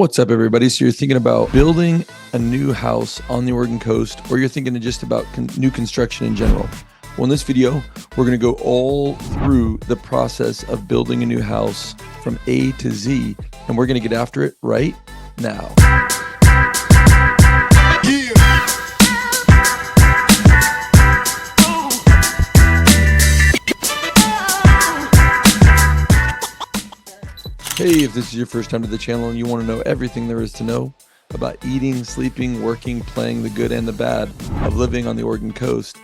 What's up, everybody? So you're thinking about building a new house on the Oregon coast, or you're thinking just about new construction in general. Well, in this video, we're going to go all through the process of building a new house from A to Z, and we're going to get after it right now. Hey, if this is your first time to the channel and you want to know everything there is to know about eating, sleeping, working, playing, the good and the bad of living on the Oregon coast,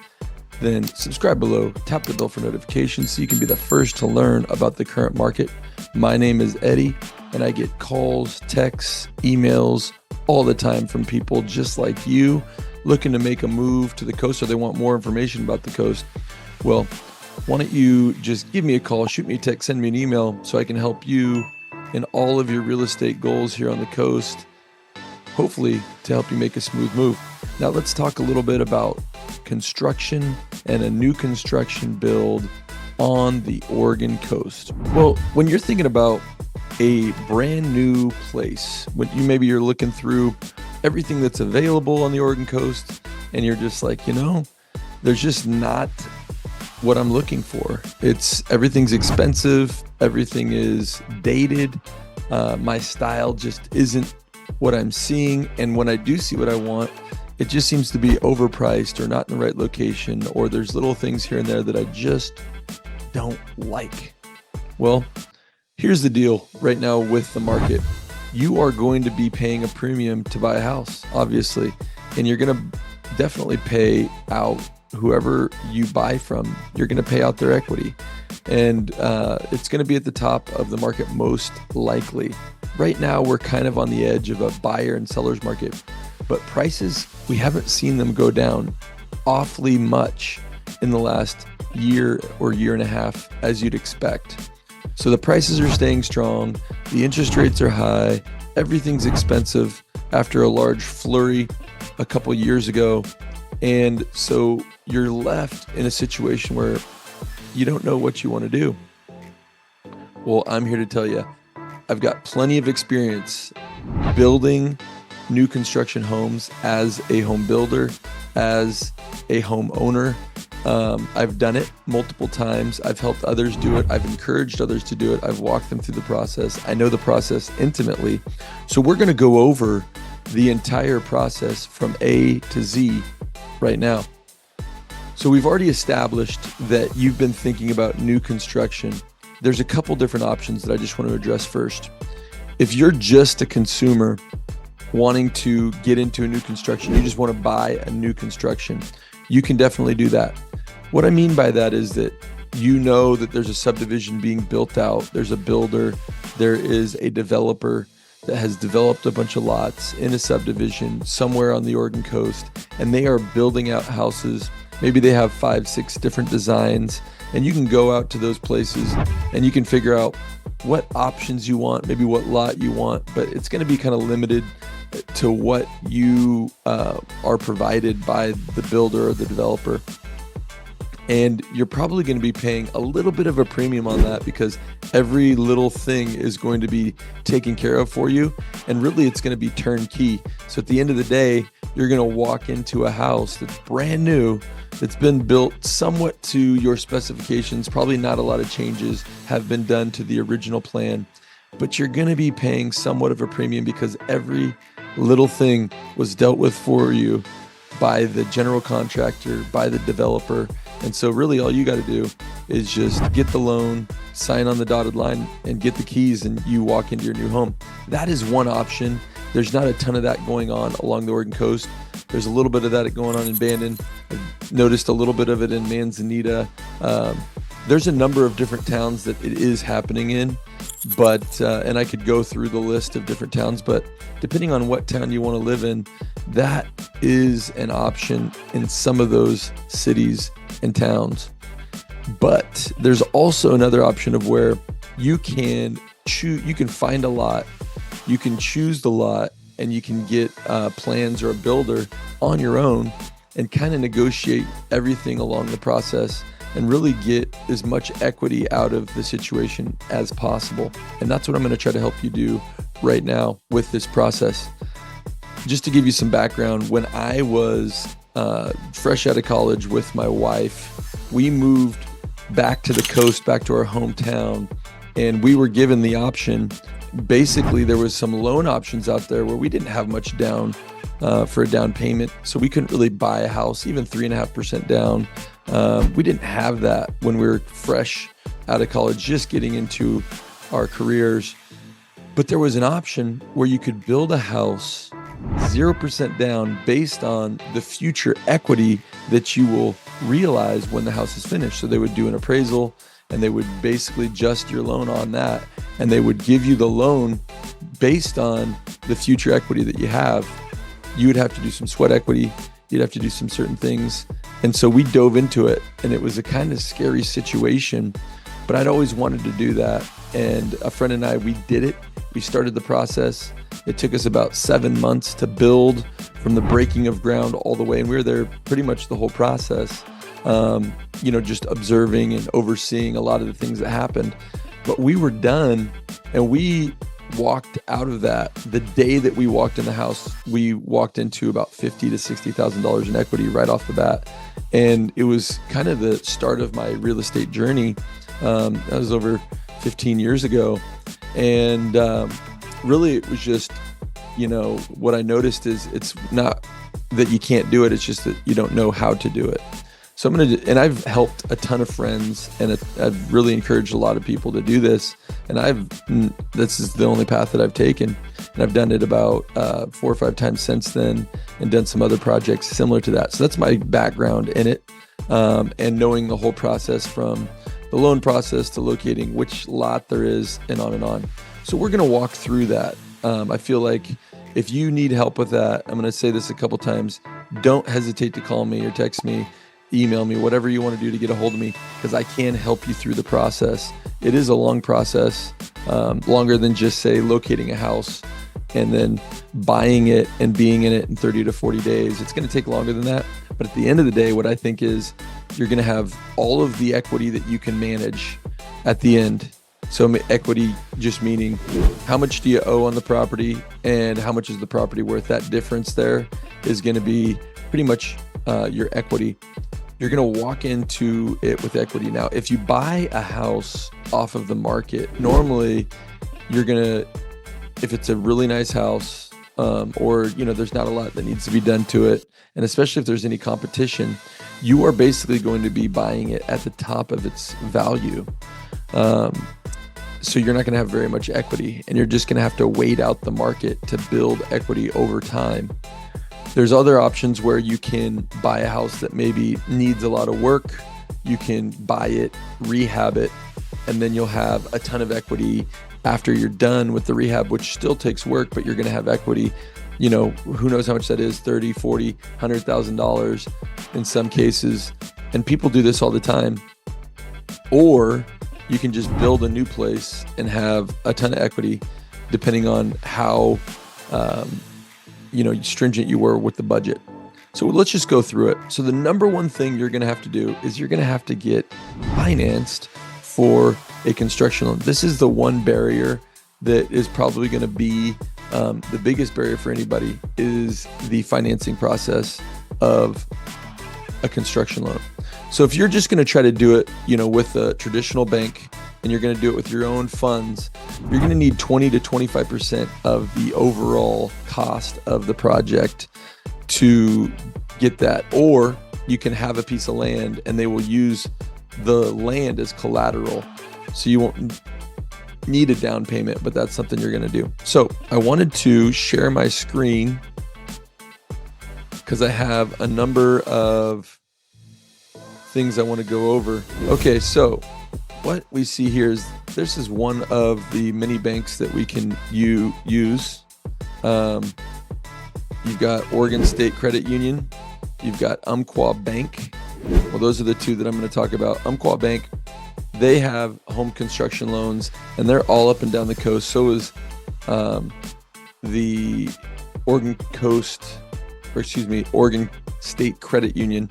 then subscribe below, tap the bell for notifications so you can be the first to learn about the current market. My name is Eddie, and I get calls, texts, emails all the time from people just like you looking to make a move to the coast, or they want more information about the coast. Well, why don't you just give me a call, shoot me a text, send me an email so I can help you in all of your real estate goals here on the coast, hopefully to help you make a smooth move. Now let's talk a little bit about construction and a new construction build on the Oregon coast. Well, when you're thinking about a brand new place, when you're looking through everything that's available on the Oregon coast and you're just like, there's just not what I'm looking for. Everything's expensive. Everything is dated. My style just isn't what I'm seeing. And when I do see what I want, it just seems to be overpriced or not in the right location, or there's little things here and there that I just don't like. Well, here's the deal right now with the market. You are going to be paying a premium to buy a house, obviously, and you're going to definitely pay out whoever you buy from. You're going to pay out their equity, and it's going to be at the top of the market most likely. Right now, we're kind of on the edge of a buyer and seller's market, but prices, we haven't seen them go down awfully much in the last year or year and a half, as you'd expect. So the prices are staying strong. The interest rates are high. Everything's expensive after a large flurry a couple years ago. And so you're left in a situation where you don't know what you want to do. Well, I'm here to tell you, I've got plenty of experience building new construction homes as a home builder, as a homeowner. I've done it multiple times. I've helped others do it. I've encouraged others to do it. I've walked them through the process. I know the process intimately. So we're going to go over the entire process from A to Z right now. So we've already established that you've been thinking about new construction. There's a couple different options that I just want to address first. If you're just a consumer wanting to get into a new construction, you just want to buy a new construction, you can definitely do that. What I mean by that is that you know that there's a subdivision being built out, there's a builder, there is a developer that has developed a bunch of lots in a subdivision somewhere on the Oregon coast, and they are building out houses. Maybe they have 5, 6 different designs, and you can go out to those places and you can figure out what options you want, maybe what lot you want, but it's going to be kind of limited to what you are provided by the builder or the developer. And you're probably going to be paying a little bit of a premium on that because every little thing is going to be taken care of for you. And really, it's going to be turnkey. So at the end of the day, you're going to walk into a house that's brand new, that's been built somewhat to your specifications. Probably not a lot of changes have been done to the original plan, but you're going to be paying somewhat of a premium because every little thing was dealt with for you by the general contractor, by the developer. And so really all you got to do is just get the loan, sign on the dotted line, and get the keys, and you walk into your new home. That is one option. There's not a ton of that going on along the Oregon coast. There's a little bit of that going on in Bandon. I've noticed a little bit of it in Manzanita. There's a number of different towns that it is happening in, but and I could go through the list of different towns, but depending on what town you want to live in, that is an option in some of those cities and towns. But there's also another option of where you can find a lot, you can choose the lot, and you can get plans or a builder on your own and kind of negotiate everything along the process and really get as much equity out of the situation as possible. And that's what I'm going to try to help you do right now with this process. Just to give you some background, when I was fresh out of college with my wife, we moved back to the coast, back to our hometown, and we were given the option. Basically, there was some loan options out there where we didn't have much down for a down payment, so we couldn't really buy a house, even 3.5% down. We didn't have that when we were fresh out of college, just getting into our careers. But there was an option where you could build a house 0% down based on the future equity that you will realize when the house is finished. So they would do an appraisal and they would basically adjust your loan on that, and they would give you the loan based on the future equity that you have. You would have to do some sweat equity. You'd have to do some certain things. And so we dove into it, and it was a kind of scary situation, but I'd always wanted to do that. And a friend and I, we did it. We started the process. It took us about 7 months to build from the breaking of ground all the way. And we were there pretty much the whole process, just observing and overseeing a lot of the things that happened. But we were done, and we walked out of that. The day that we walked in the house, we walked into about $50,000 to $60,000 in equity right off the bat. And it was kind of the start of my real estate journey. That was over 15 years ago. And really, it was just, what I noticed is it's not that you can't do it. It's just that you don't know how to do it. So and I've helped a ton of friends, and I've really encouraged a lot of people to do this. And this is the only path that I've taken. And I've done it about 4 or 5 times since then, and done some other projects similar to that. So that's my background in it, and knowing the whole process from the loan process to locating which lot there is, and on and on. So we're going to walk through that. I feel like if you need help with that, I'm going to say this a couple times, don't hesitate to call me or text me, email me, whatever you want to do to get a hold of me, because I can help you through the process. It is a long process, longer than just, say, locating a house and then buying it and being in it in 30 to 40 days. It's going to take longer than that. But at the end of the day, what I think is you're going to have all of the equity that you can manage at the end. So equity just meaning how much do you owe on the property and how much is the property worth. That difference there is going to be pretty much your equity. You're going to walk into it with equity. Now, if you buy a house off of the market, normally you're going to, if it's a really nice house, or, there's not a lot that needs to be done to it, and especially if there's any competition, you are basically going to be buying it at the top of its value. So you're not going to have very much equity, and you're just going to have to wait out the market to build equity over time. There's other options where you can buy a house that maybe needs a lot of work. You can buy it, rehab it, and then you'll have a ton of equity after you're done with the rehab, which still takes work, but you're going to have equity. Who knows how much that is, $30,000, $40,000, $100,000 in some cases. And people do this all the time. Or you can just build a new place and have a ton of equity, depending on how stringent you were with the budget. So let's just go through it. So the number one thing you're going to have to do is you're going to have to get financed for a construction loan. This is the one barrier that is probably going to be the biggest barrier for anybody, is the financing process of a construction loan. So if you're just going to try to do it, with a traditional bank, and you're going to do it with your own funds, you're going to need 20 to 25% of the overall cost of the project to get that. Or you can have a piece of land and they will use the land as collateral. So you won't need a down payment, but that's something you're going to do. So I wanted to share my screen because I have a number of things I want to go over. Okay, so what we see here is this is one of the many banks that we can use. You've got Oregon State Credit Union. You've got Umpqua Bank. Well, those are the two that I'm going to talk about. Umpqua Bank, they have home construction loans, and they're all up and down the coast. So is the Oregon State Credit Union.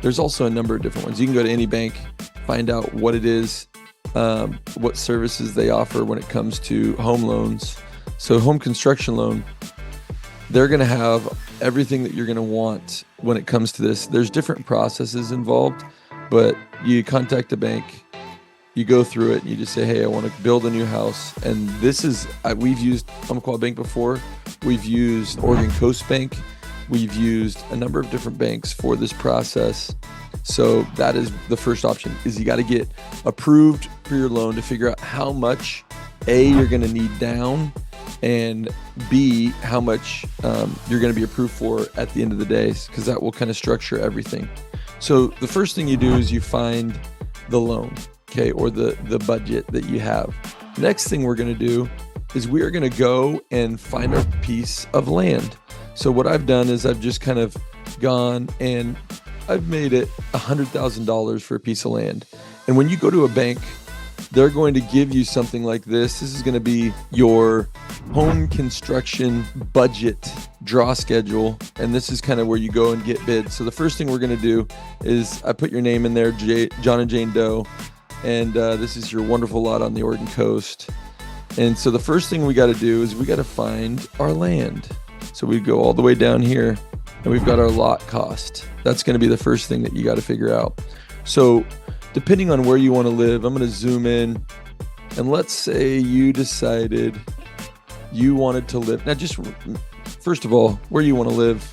There's also a number of different ones. You can go to any bank, find out what it is, what services they offer when it comes to home loans. So home construction loan, they're going to have everything that you're going to want when it comes to this. There's different processes involved, but you contact a bank, you go through it, and you just say, hey, I want to build a new house. And this is, we've used Umpqua Bank before. We've used Oregon Coast Bank. We've used a number of different banks for this process. So that is the first option, is you got to get approved for your loan to figure out how much A, you're going to need down, and B, how much you're going to be approved for at the end of the day, because that will kind of structure everything. So the first thing you do is you find the loan, okay, or the budget that you have. Next thing we're going to do is we are going to go and find our piece of land. So what I've done is I've just kind of gone and I've made it $100,000 for a piece of land. And when you go to a bank, they're going to give you something like this. This is going to be your home construction budget draw schedule. And this is kind of where you go and get bids. So the first thing we're going to do is I put your name in there, John and Jane Doe. And this is your wonderful lot on the Oregon coast. And so the first thing we got to do is we got to find our land. So we go all the way down here and we've got our lot cost. That's going to be the first thing that you got to figure out. So depending on where you want to live, I'm going to zoom in, and let's say you decided you wanted to live. Now, just first of all, where you want to live,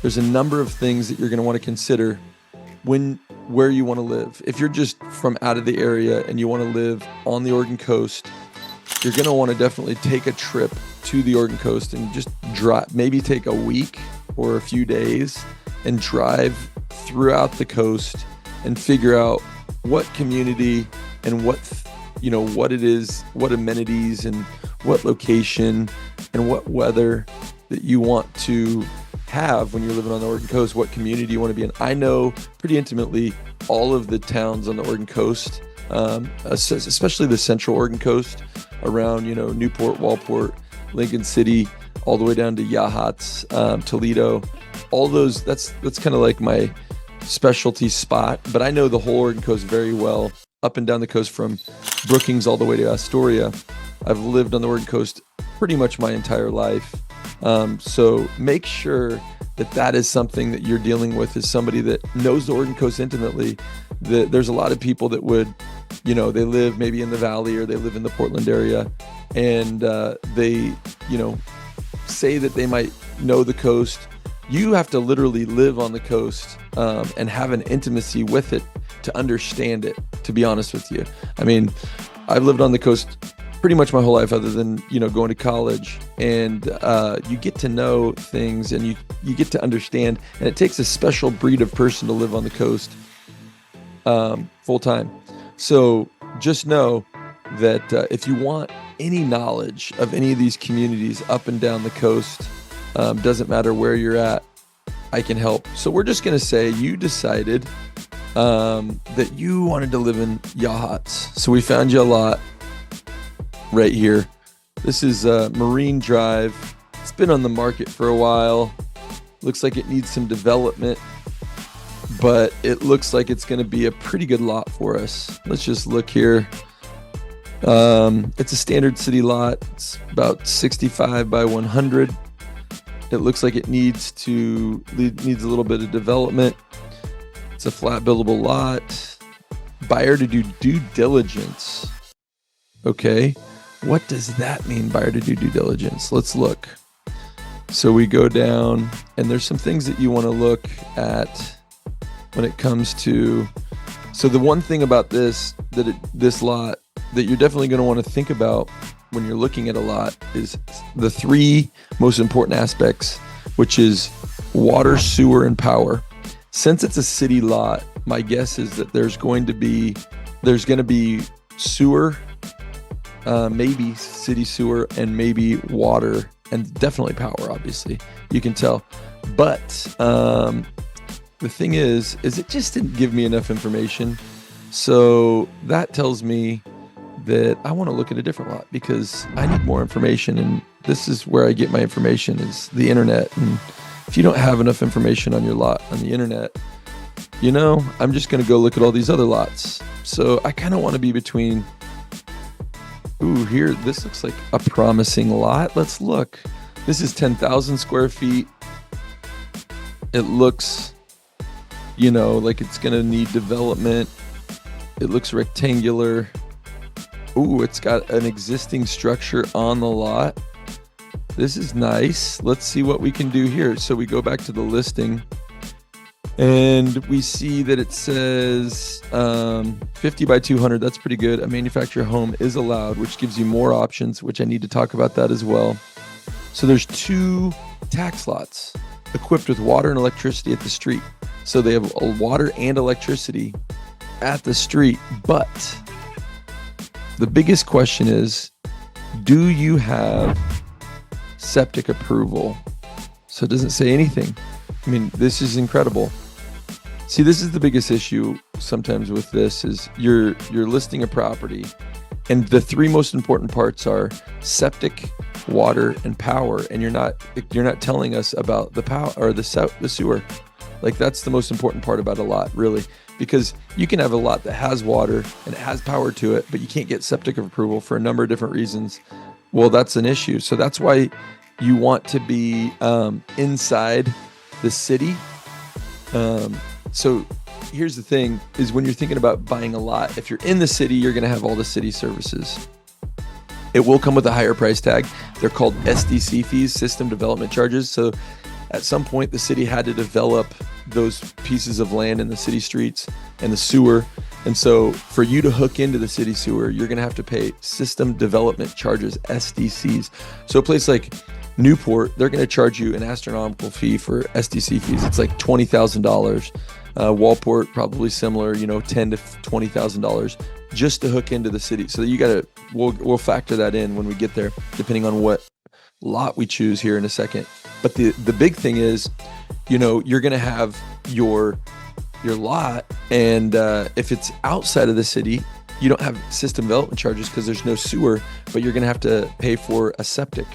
there's a number of things that you're going to want to consider where you want to live. If you're just from out of the area and you want to live on the Oregon coast, you're going to want to definitely take a trip to the Oregon coast and just drive, maybe take a week or a few days and drive throughout the coast and figure out what community and what it is, what amenities and what location and what weather that you want to have when you're living on the Oregon coast, what community you want to be in. I know pretty intimately all of the towns on the Oregon coast, especially the central Oregon coast around, Newport, Walport, Lincoln City, all the way down to Yachats, Toledo, all those. That's kind of like my specialty spot, but I know the whole Oregon coast very well, up and down the coast from Brookings all the way to Astoria. I've lived on the Oregon coast pretty much my entire life. So make sure that is something that you're dealing with, is somebody that knows the Oregon coast intimately. There's a lot of people that would, they live maybe in the valley or they live in the Portland area, and they, say that they might know the coast. You have to literally live on the coast and have an intimacy with it to understand it, to be honest with you. I mean, I've lived on the coast pretty much my whole life other than, going to college, and you get to know things and you get to understand, and it takes a special breed of person to live on the coast full time. So just know that if you want any knowledge of any of these communities up and down the coast, doesn't matter where you're at, I can help. So we're just going to say you decided that you wanted to live in Yachats. So we found you a lot right here. This is Marine Drive. It's been on the market for a while. Looks like it needs some development, but it looks like it's going to be a pretty good lot for us. Let's just look here. It's a standard city lot. It's about 65 by 100. It looks like it needs a little bit of development. It's a flat buildable lot. Buyer to do due diligence. Okay. What does that mean, buyer to do due diligence? Let's look. So we go down, and there's some things that you want to look at when it comes to. So the one thing about this lot that you're definitely going to want to think about when you're looking at a lot is the three most important aspects, which is water, sewer, and power. Since it's a city lot, my guess is that there's going to be sewer, maybe city sewer, and maybe water, and definitely power, obviously. You can tell. But the thing is it just didn't give me enough information. So that tells me that I want to look at a different lot because I need more information, and this is where I get my information, is the internet. And if you don't have enough information on your lot on the internet, I'm just going to go look at all these other lots. So I kind of want to be between Ooh, here, this looks like a promising lot. Let's look. This is 10,000 square feet. It looks, you know, like it's going to need development. It looks rectangular. Ooh, it's got an existing structure on the lot. This is nice. Let's see what we can do here. So we go back to the listing and we see that it says 50 by 200. That's pretty good. A manufactured home is allowed, which gives you more options, which I need to talk about that as well. So there's 2 tax lots equipped with water and electricity at the street. So they have water and electricity at the street, but the biggest question is, do you have septic approval? So it doesn't say anything. I mean, this is incredible. See, this is the biggest issue sometimes with this is you're listing a property and the 3 most important parts are septic, water, and power, and you're not telling us about the power or the sewer. Like, that's the most important part about a lot, really, because you can have a lot that has water and it has power to it, but you can't get septic approval for a number of different reasons. Well, that's an issue. So that's why you want to be inside the city. So here's the thing is when you're thinking about buying a lot, if you're in the city, you're going to have all the city services. It will come with a higher price tag. They're called SDC fees, system development charges. So at some point, the city had to develop those pieces of land in the city streets and the sewer. And so for you to hook into the city sewer, you're going to have to pay system development charges, SDCs. So a place like Newport, they're going to charge you an astronomical fee for SDC fees. It's like $20,000. Walport, probably similar, you know, $10,000 to $20,000 just to hook into the city. So you got to, we'll factor that in when we get there, depending on what lot we choose here in a second. But the big thing is, you know, you're going to have your lot, and if it's outside of the city, you don't have system development charges because there's no sewer, but you're going to have to pay for a septic.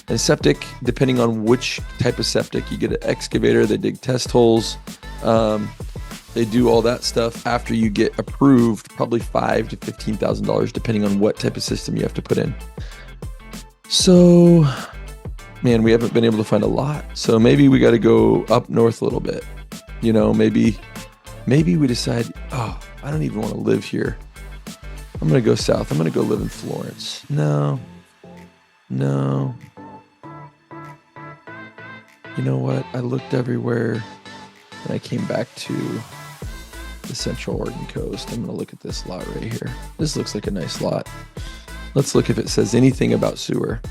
And septic, depending on which type of septic, you get an excavator, they dig test holes, they do all that stuff after you get approved, probably $5,000 to $15,000, depending on what type of system you have to put in. So, man, we haven't been able to find a lot. So maybe we got to go up north a little bit. You know, maybe we decide, oh, I don't even want to live here. I'm going to go south. I'm going to go live in Florence. No. You know what? I looked everywhere and I came back to the Central Oregon coast. I'm going to look at this lot right here. This looks like a nice lot. Let's look if it says anything about sewer.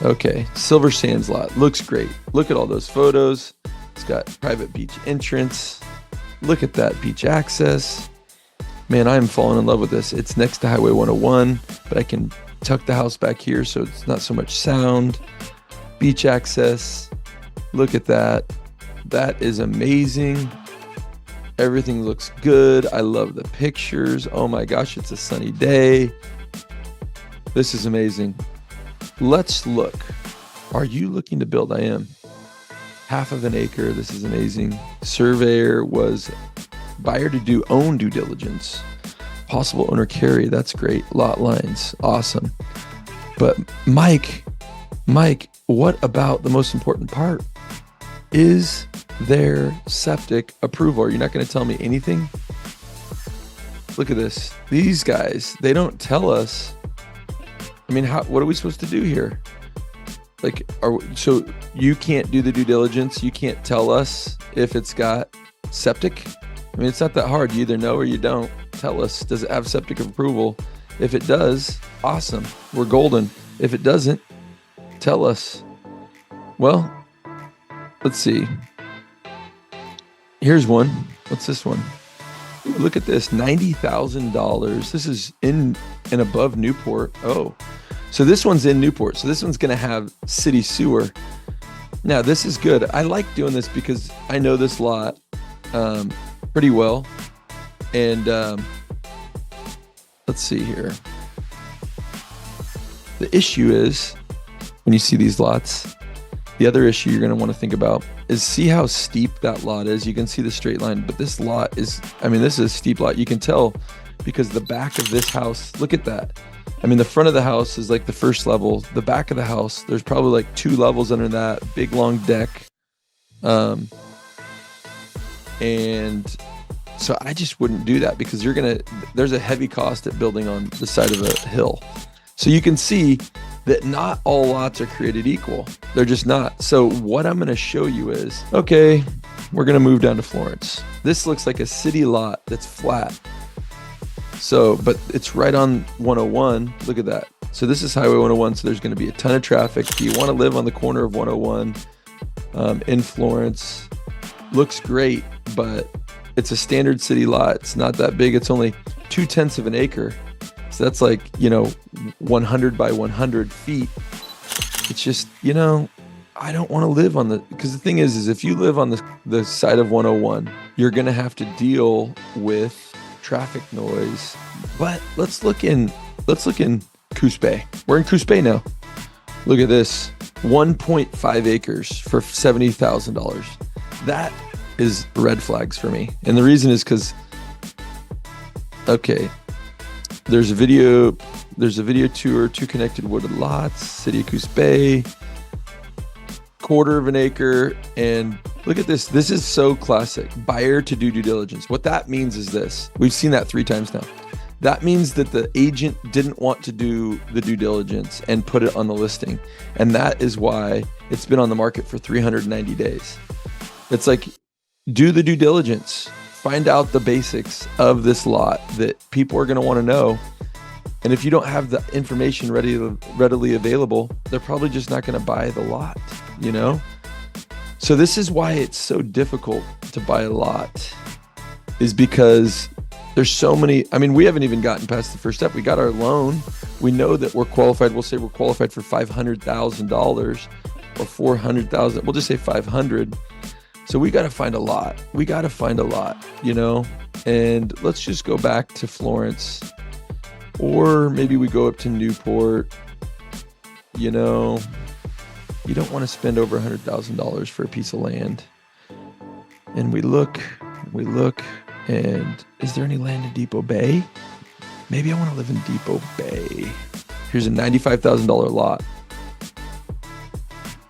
Okay, Silver Sands lot. Looks great. Look at all those photos. It's got private beach entrance. Look at that beach access. Man, I'm falling in love with this. It's next to Highway 101, but I can tuck the house back here so it's not so much sound. Beach access. Look at that. That is amazing. Everything looks good. I love the pictures. Oh my gosh, it's a sunny day. This is amazing. Let's look. Are you looking to build? I am. 1/2 an acre. This is amazing. Surveyor was buyer to do own due diligence. Possible owner carry. That's great. Lot lines. Awesome. But Mike, what about the most important part? Is there septic approval? Are you not going to tell me anything? Look at this. These guys, they don't tell us. I mean, what are we supposed to do here? Like, so you can't do the due diligence. You can't tell us if it's got septic. I mean, it's not that hard. You either know or you don't. Tell us, does it have septic approval? If it does, awesome. We're golden. If it doesn't, tell us. Well, let's see. Here's one. What's this one? Ooh, look at this, $90,000. This is in and above Newport. Oh, so this one's in Newport. So this one's going to have city sewer. Now, this is good. I like doing this because I know this lot pretty well. And let's see here. The issue is when you see these lots, the other issue you're going to want to think about is see how steep that lot is. You can see the straight line, but this lot is, I mean, this is a steep lot. You can tell because the back of this house, look at that. I mean, the front of the house is like the first level. The back of the house, there's probably like 2 levels under that big long deck. And so I just wouldn't do that because there's a heavy cost at building on the side of a hill. So you can see that not all lots are created equal. They're just not. So what I'm going to show you is, okay, we're going to move down to Florence. This looks like a city lot that's flat. So, but it's right on 101. Look at that. So this is Highway 101. So there's going to be a ton of traffic. Do you want to live on the corner of 101 in Florence? Looks great, but it's a standard city lot. It's not that big. It's only 0.2 of an acre. So that's like, 100 by 100 feet. It's just, I don't want to live because the thing is if you live on the side of 101, you're going to have to deal with traffic noise. But let's look in Coos Bay. We're in Coos Bay now. Look at this, 1.5 acres for $70,000. That is red flags for me. And the reason is because, okay, there's a video tour, 2 connected wooded lots, City of Coos Bay, 1/4 of an acre. And look at this. This is so classic. Buyer to do due diligence. What that means is this. We've seen that 3 times now. That means that the agent didn't want to do the due diligence and put it on the listing. And that is why it's been on the market for 390 days. It's like, do the due diligence. Find out the basics of this lot that people are going to want to know. And if you don't have the information readily available, they're probably just not going to buy the lot, So this is why it's so difficult to buy a lot, is because there's so many. I mean, we haven't even gotten past the first step. We got our loan. We know that we're qualified. We'll say we're qualified for $500,000 or $400,000. We'll just say 500. So we got to find a lot. And let's just go back to Florence, or maybe we go up to Newport. You don't want to spend over $100,000 for a piece of land. And we look, and is there any land in Depot Bay? Maybe I want to live in Depot Bay. Here's a $95,000 lot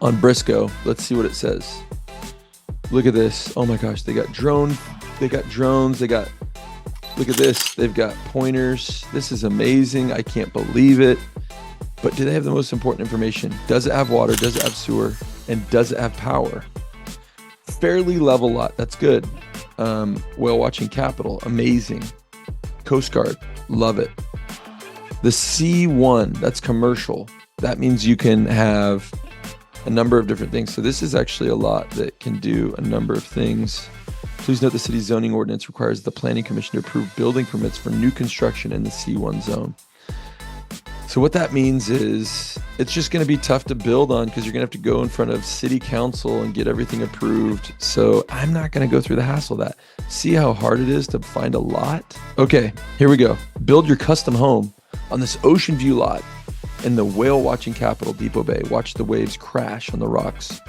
on Briscoe. Let's see what it says. Look at this. Oh my gosh, they got drones. Look at this. They've got pointers. This is amazing. I can't believe it. But do they have the most important information? Does it have water? Does it have sewer? And does it have power? Fairly level lot. That's good. Whale watching capital. Amazing. Coast Guard. Love it. The C1, that's commercial. That means you can have a number of different things. So this is actually a lot that can do a number of things. Please note the city's zoning ordinance requires the planning commission to approve building permits for new construction in the C1 zone. So what that means is it's just going to be tough to build on because you're going to have to go in front of city council and get everything approved. So I'm not going to go through the hassle of that. See how hard it is to find a lot? Okay, here we go. Build your custom home on this ocean view lot in the whale watching capital, Depot Bay. Watch the waves crash on the rocks.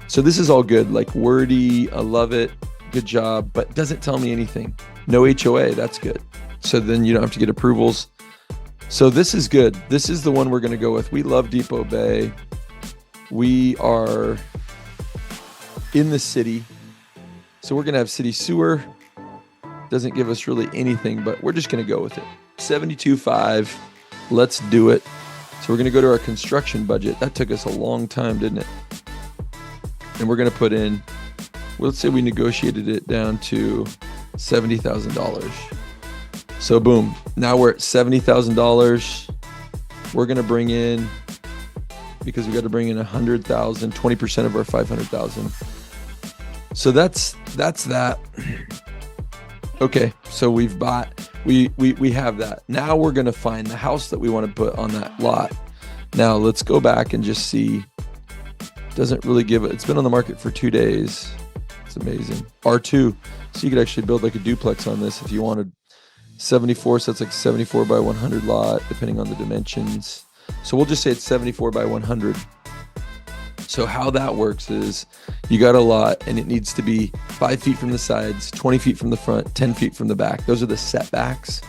So this is all good, like wordy. I love it. Good job, but doesn't tell me anything. No HOA, that's good. So then you don't have to get approvals. So this is good. This is the one we're going to go with. We love Depot Bay. We are in the city. So we're going to have city sewer. Doesn't give us really anything, but we're just going to go with it. 72.5. Let's do it. So we're going to go to our construction budget. That took us a long time, didn't it? And we're going to put in, well, let's say we negotiated it down to $70,000. So boom, now we're at $70,000. We're going to bring in, because we got to bring in 100,000, 20% of our 500,000. So that's that. Okay, so we have that. Now we're going to find the house that we want to put on that lot. Now let's go back and just see. Doesn't really give it. It's been on the market for 2 days. It's amazing. R2. So you could actually build like a duplex on this if you wanted. 74, so it's like 74 by 100 lot, depending on the dimensions. So we'll just say it's 74 by 100. So how that works is you got a lot and it needs to be 5 feet from the sides, 20 feet from the front, 10 feet from the back. Those are the setbacks.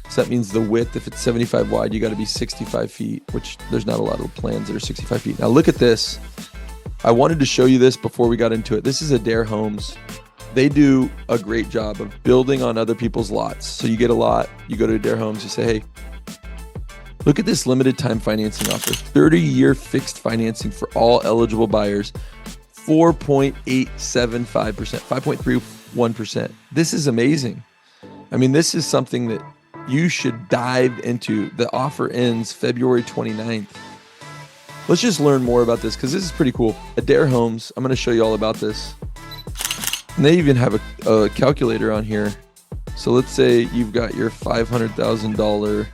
So that means the width, if it's 75 wide, you got to be 65 feet, which there's not a lot of plans that are 65 feet. Now look at this. I wanted to show you this before we got into it. This is Adair Homes. They do a great job of building on other people's lots. So you get a lot, you go to Adair Homes, you say, hey, look at this limited time financing offer. 30-year fixed financing for all eligible buyers. 4.875%, 5.31%. This is amazing. I mean, this is something that you should dive into. The offer ends February 29th. Let's just learn more about this because this is pretty cool. Adair Homes, I'm going to show you all about this. And they even have a calculator on here. So let's say you've got your $500,000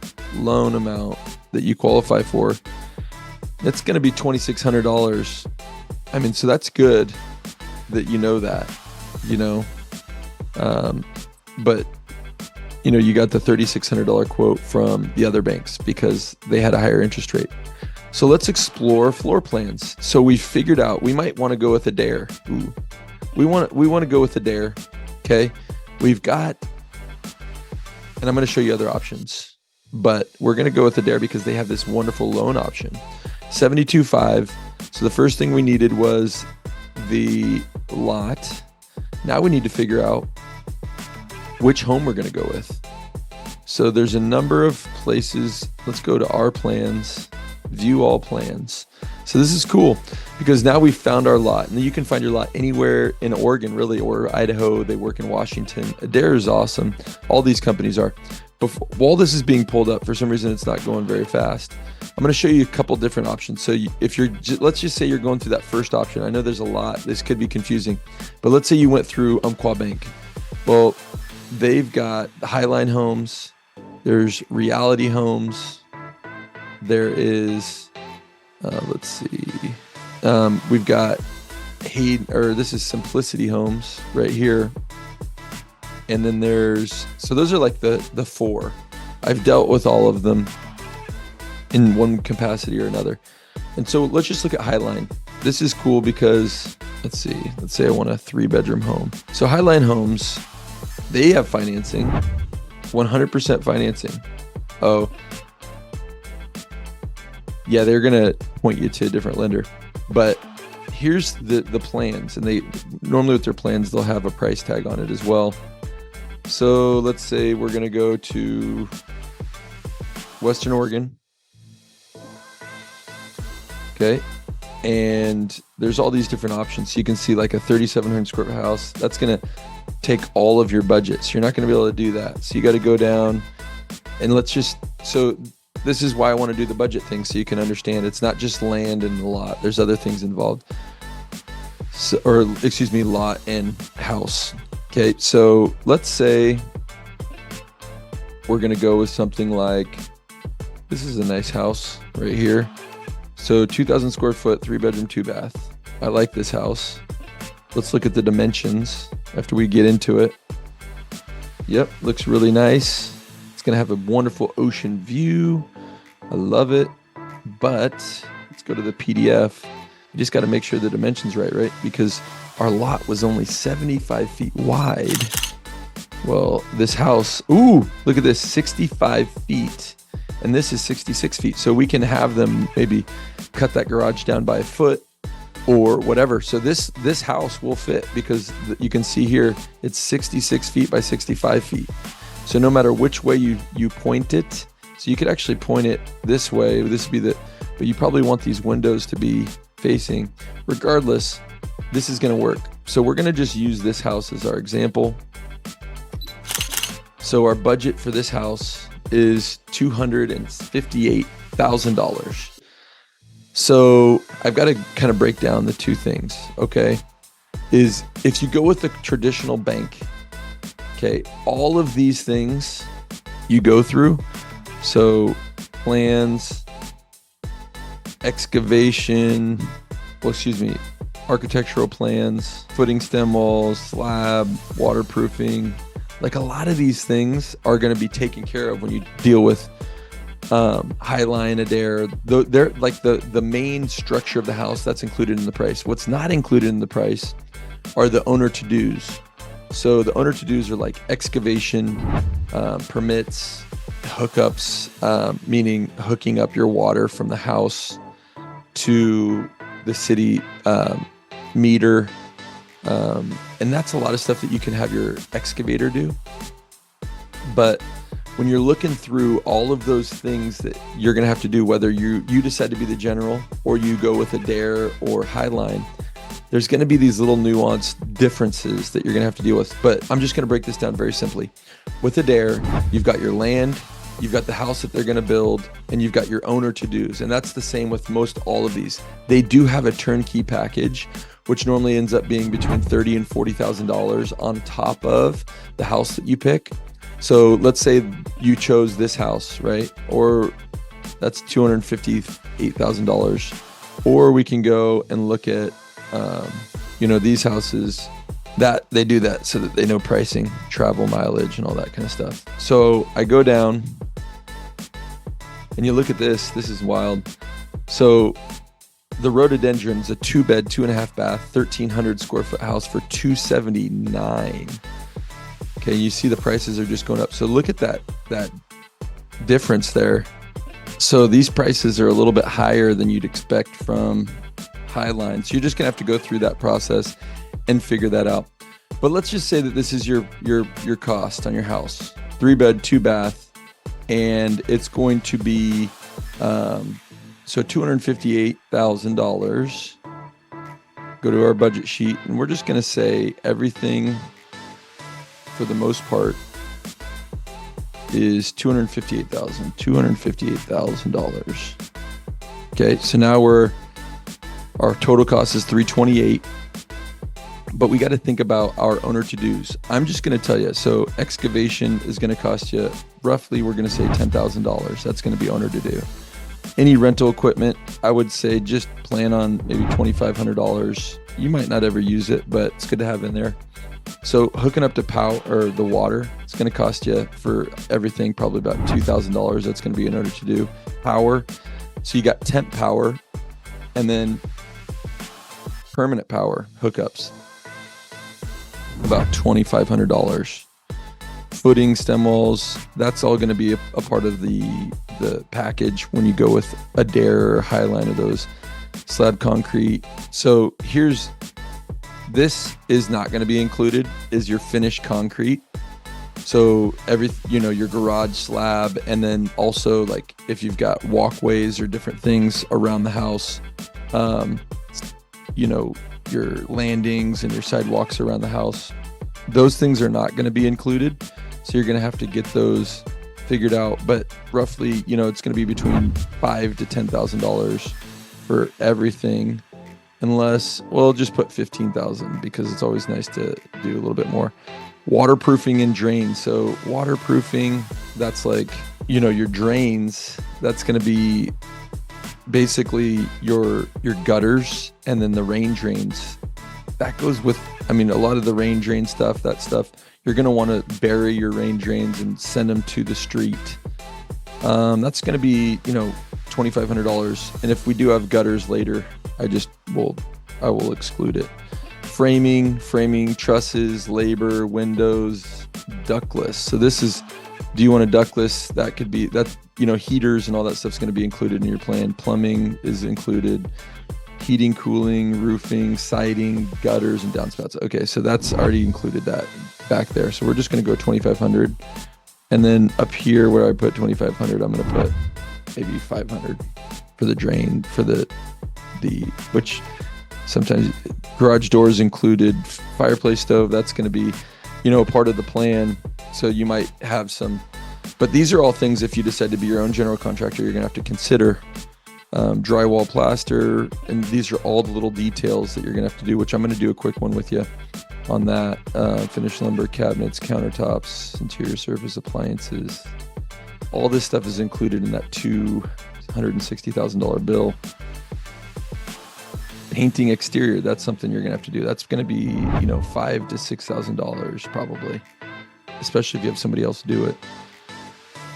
loan amount that you qualify for. That's going to be $2,600. I mean, so that's good that you know that, you know, but you know, you got the $3,600 quote from the other banks because they had a higher interest rate. So let's explore floor plans. So we figured out we might want to go with Adair. Ooh, we want to go with Adair. Okay, we've got, and I'm going to show you other options, but we're going to go with Adair because they have this wonderful loan option, 72.5. So the first thing we needed was the lot. Now we need to figure out which home we're going to go with. So there's a number of places. Let's go to our plans, view all plans. So this is cool because now we've found our lot, and you can find your lot anywhere in Oregon, really, or Idaho. They work in Washington. Adair is awesome. All these companies are. While this is being pulled up, for some reason, it's not going very fast. I'm going to show you a couple different options. So if you're, let's just say you're going through that first option. I know there's a lot. This could be confusing, but let's say you went through Umpqua Bank. Well, they've got Highline Homes. There's Reality Homes. There is, let's see. We've got this is Simplicity Homes right here. And then so those are like the four. I've dealt with all of them in one capacity or another. And so let's just look at Highline. This is cool because, let's say I want a 3-bedroom home. So Highline Homes, they have financing, 100% financing. Oh, yeah, they're going to point you to a different lender. But here's the plans. And they normally with their plans, they'll have a price tag on it as well. So let's say we're going to go to Western Oregon. Okay. And there's all these different options. So you can see like a 3,700 square foot house. That's going to take all of your budget. So you're not going to be able to do that. So you got to go down and so this is why I want to do the budget thing. So you can understand it's not just land and lot. There's other things involved. Lot and house. Okay, so let's say we're going to go with something like, this is a nice house right here. So 2,000 square foot, 3-bedroom, 2-bath. I like this house. Let's look at the dimensions after we get into it. Yep, looks really nice. It's going to have a wonderful ocean view. I love it. But let's go to the PDF. You just got to make sure the dimensions right? Because our lot was only 75 feet wide. Well, this house, ooh, look at this, 65 feet. And this is 66 feet. So we can have them maybe cut that garage down by a foot or whatever. So this house will fit because you can see here, it's 66 feet by 65 feet. So no matter which way you point it, so you could actually point it this way, this would be but you probably want these windows to be facing. Regardless, this is going to work. So we're going to just use this house as our example. So our budget for this house is $258,000. So I've got to kind of break down the two things, okay? Is if you go with the traditional bank, okay, all of these things you go through. So plans, excavation, architectural plans, footing stem walls, slab, waterproofing. Like a lot of these things are going to be taken care of when you deal with Highline, Adair. They're like the main structure of the house that's included in the price. What's not included in the price are the owner to-dos. So the owner to-dos are like excavation, permits, hookups, meaning hooking up your water from the house to the city meter. And that's a lot of stuff that you can have your excavator do. But when you're looking through all of those things that you're going to have to do, whether you decide to be the general or you go with a dare or highline, there's going to be these little nuanced differences that you're going to have to deal with. But I'm just going to break this down very simply. With a dare, you've got your land, you've got the house that they're going to build, and you've got your owner to-dos. And that's the same with most all of these. They do have a turnkey package, which normally ends up being between $30,000 and $40,000 on top of the house that you pick. So let's say you chose this house, right? Or that's $258,000. Or we can go and look at, these houses that they do that so that they know pricing, travel mileage, and all that kind of stuff. So I go down and you look at this. This is wild. So the rhododendron's a 2-bed, 2.5 bath, 1,300 square foot house for $279,000. Okay, you see the prices are just going up. So look at that difference there. So these prices are a little bit higher than you'd expect from Highline. So you're just gonna have to go through that process and figure that out. But let's just say that this is your cost on your house. 3-bed, 2-bath, and it's going to be so $258,000. Go to our budget sheet, and we're just gonna say everything for the most part is $258,000. Okay, so now our total cost is $328, but we got to think about our owner to-dos. I'm just going to tell you, so excavation is going to cost you roughly, we're going to say $10,000. That's going to be owner to-do. Any rental equipment, I would say just plan on maybe $2,500. You might not ever use it, but it's good to have in there. So hooking up to power or the water, it's going to cost you for everything probably about $2,000. That's going to be an owner to do. Power, so you got temp power, and then permanent power hookups, about $2,500. Footing, stem walls, that's all going to be a part of the package when you go with a dare or highline of those. Slab concrete. So this is not going to be included, is your finished concrete. So your garage slab, and then also like if you've got walkways or different things around the house, your landings and your sidewalks around the house, those things are not going to be included. So you're going to have to get those figured out. But roughly, it's going to be between $5,000 to $10,000 for everything. Unless, just put $15,000 because it's always nice to do a little bit more. Waterproofing and drains. So waterproofing, that's like, your drains, that's going to be basically your gutters, and then the rain drains. That goes with, a lot of the rain drain stuff, that stuff, you're going to want to bury your rain drains and send them to the street. That's going to be, $2,500. And if we do have gutters later, I will exclude it. Framing, trusses, labor, windows, ductless. So this is, do you want a ductless? That could be, heaters and all that stuff's going to be included in your plan. Plumbing is included. Heating, cooling, roofing, siding, gutters, and downspouts. Okay, so that's already included that back there. So we're just going to go $2,500. And then up here where I put $2,500, I'm going to put maybe $500 for the drain, for the which sometimes garage doors included, fireplace stove, that's going to be, a part of the plan. So you might have some, but these are all things, if you decide to be your own general contractor, you're going to have to consider. Drywall, plaster, and these are all the little details that you're going to have to do, which I'm going to do a quick one with you on that. Finished lumber, cabinets, countertops, interior surface appliances. All this stuff is included in that $260,000 bill. Painting exterior, that's something you're going to have to do. That's going to be, $5,000 to $6,000 probably, especially if you have somebody else do it.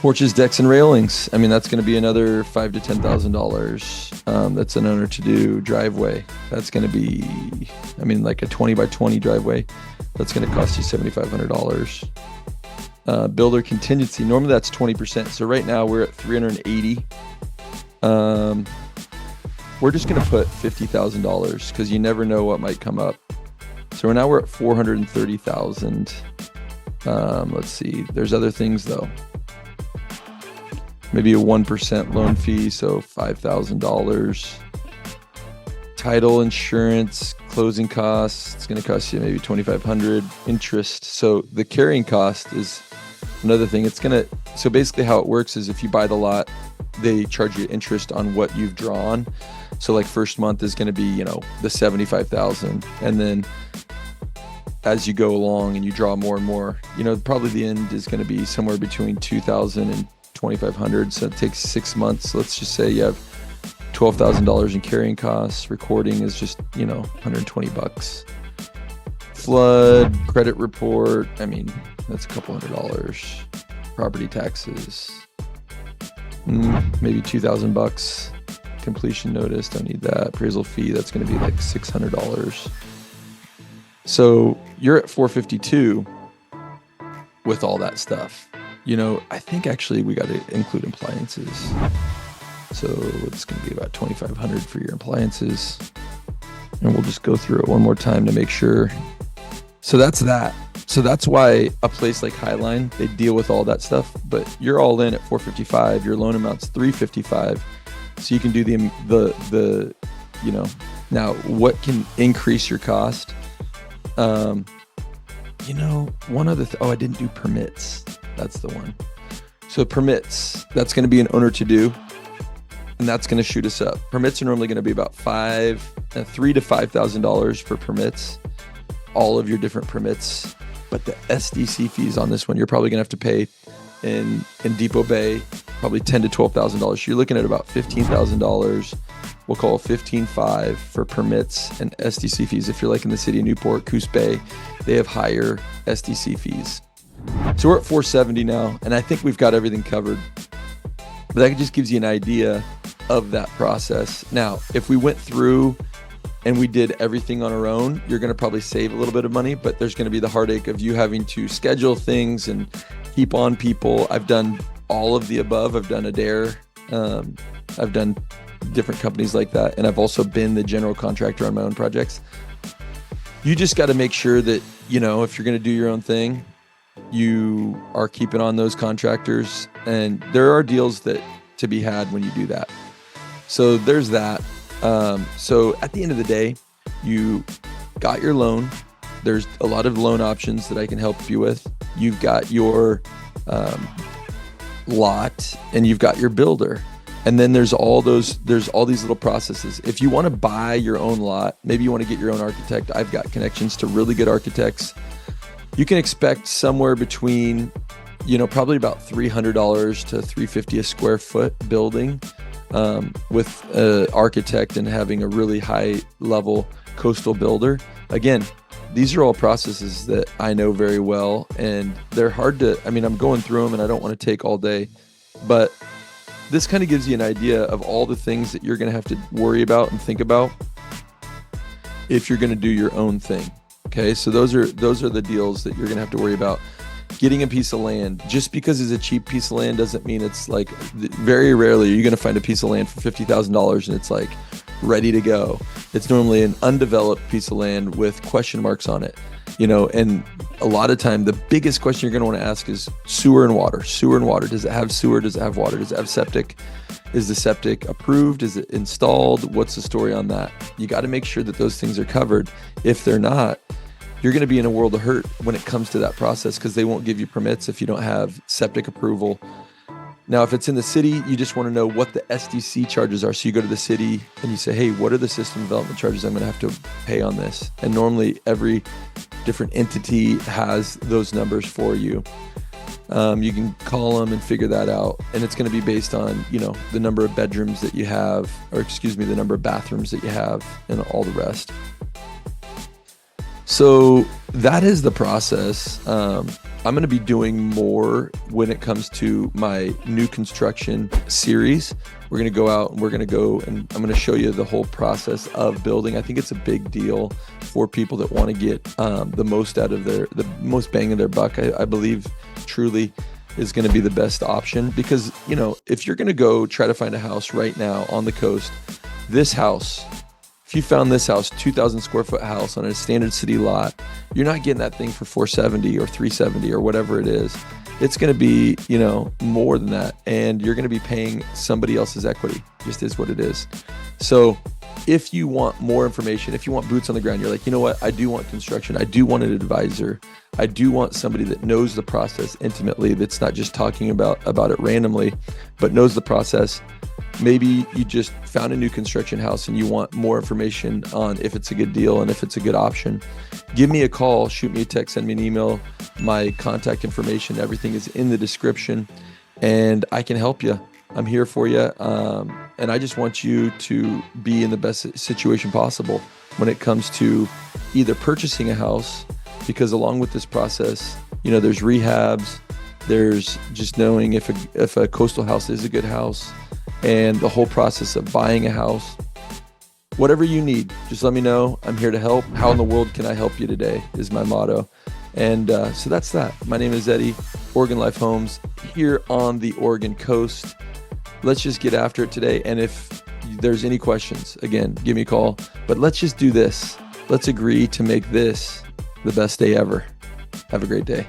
Porches, decks, and railings. That's going to be another $5,000 to $10,000. That's an owner to do. Driveway. That's going to be, like a 20 by 20 driveway. That's going to cost you $7,500. Builder contingency, normally that's 20%. So right now we're at 380. We're just going to put $50,000 because you never know what might come up. So now we're at 430,000. Let's see. There's other things though. Maybe a 1% loan fee, so $5,000. Title, insurance, closing costs. It's going to cost you maybe $2,500. Interest. So the carrying cost is another thing. So basically how it works is if you buy the lot, they charge you interest on what you've drawn. So like first month is going to be, the 75,000. And then as you go along and you draw more and more, probably the end is going to be somewhere between 2,000 and 2,500. So it takes 6 months. So let's just say you have $12,000 in carrying costs. Recording is just, $120. Flood, credit report. I mean, that's a couple $100. Property taxes, maybe $2,000. Completion notice, don't need that. Appraisal fee, that's going to be like $600. So you're at 452 with all that stuff. I think actually we got to include appliances. So it's going to be about $2,500 for your appliances. And we'll just go through it one more time to make sure. So that's that. So that's why a place like Highline, they deal with all that stuff, but you're all in at 455. Your loan amount's 355. So you can do the now what can increase your cost? One other I didn't do permits. That's the one. So permits, that's going to be an owner to do, and that's going to shoot us up. Permits are normally going to be about $3,000 to $5,000 for permits, all of your different permits. But the SDC fees on this one, you're probably going to have to pay in Depot Bay, probably $10,000 to $12,000. So you're looking at about $15,000. We'll call it $15,500 for permits and SDC fees. If you're like in the city of Newport, Coos Bay, they have higher SDC fees. So we're at 470 now, and I think we've got everything covered. But that just gives you an idea of that process. Now, if we went through and we did everything on our own, you're going to probably save a little bit of money, but there's going to be the heartache of you having to schedule things and keep on people. I've done all of the above. I've done Adair. I've done different companies like that. And I've also been the general contractor on my own projects. You just got to make sure that, if you're going to do your own thing, you are keeping on those contractors. And there are deals that to be had when you do that. So there's that. So at the end of the day, you got your loan. There's a lot of loan options that I can help you with. You've got your lot, and you've got your builder. And then there's all these little processes. If you want to buy your own lot, maybe you want to get your own architect. I've got connections to really good architects. You can expect somewhere between, probably about $300 to $350 a square foot building. With an architect and having a really high level coastal builder. Again, these are all processes that I know very well, and they're hard to, I'm going through them and I don't want to take all day, but this kind of gives you an idea of all the things that you're going to have to worry about and think about if you're going to do your own thing. Okay. So those are the deals that you're going to have to worry about. Getting a piece of land, just because it's a cheap piece of land doesn't mean it's like, very rarely are you going to find a piece of land for $50,000 and it's like ready to go. It's normally an undeveloped piece of land with question marks on it, and a lot of time the biggest question you're going to want to ask is sewer and water. Does it have sewer? Does it have water? Does it have septic? Is the septic approved? Is it installed? What's the story on that? You got to make sure that those things are covered. If they're not, you're going to be in a world of hurt when it comes to that process, because they won't give you permits if you don't have septic approval. Now, if it's in the city, you just want to know what the SDC charges are. So you go to the city and you say, hey, what are the system development charges I'm going to have to pay on this? And normally every different entity has those numbers for you. You can call them and figure that out. And it's going to be based on, the number of bedrooms that you have, the number of bathrooms that you have, and all the rest. So that is the process. I'm going to be doing more when it comes to my new construction series. We're going to go out and I'm going to show you the whole process of building. I think it's a big deal for people that want to get the most out of the most bang of their buck. I believe truly is going to be the best option, because, you know, if you're going to go try to find a house right now on the coast, this house, if you found this house, 2,000 square foot house on a standard city lot, you're not getting that thing for 470 or 370 or whatever it is. It's going to be, you know, more than that. And you're going to be paying somebody else's equity. Just is what it is. So if you want more information, if you want boots on the ground, you're like, you know what? I do want construction. I do want an advisor. I do want somebody that knows the process intimately, that's not just talking about it randomly, but knows the process. Maybe you just found a new construction house and you want more information on if it's a good deal and if it's a good option. Give me a call, shoot me a text, send me an email. My contact information, everything is in the description, and I can help you. I'm here for you. And I just want you to be in the best situation possible when it comes to either purchasing a house, because along with this process, you know, there's rehabs, there's just knowing if a coastal house is a good house, and the whole process of buying a house. Whatever you need, just let me know. I'm here to help. How in the world can I help you today is my motto. And so that's that. My name is Eddie, Oregon Life Homes, here on the Oregon coast. Let's just get after it today. And if there's any questions, again, give me a call. But let's just do this. Let's agree to make this the best day ever. Have a great day.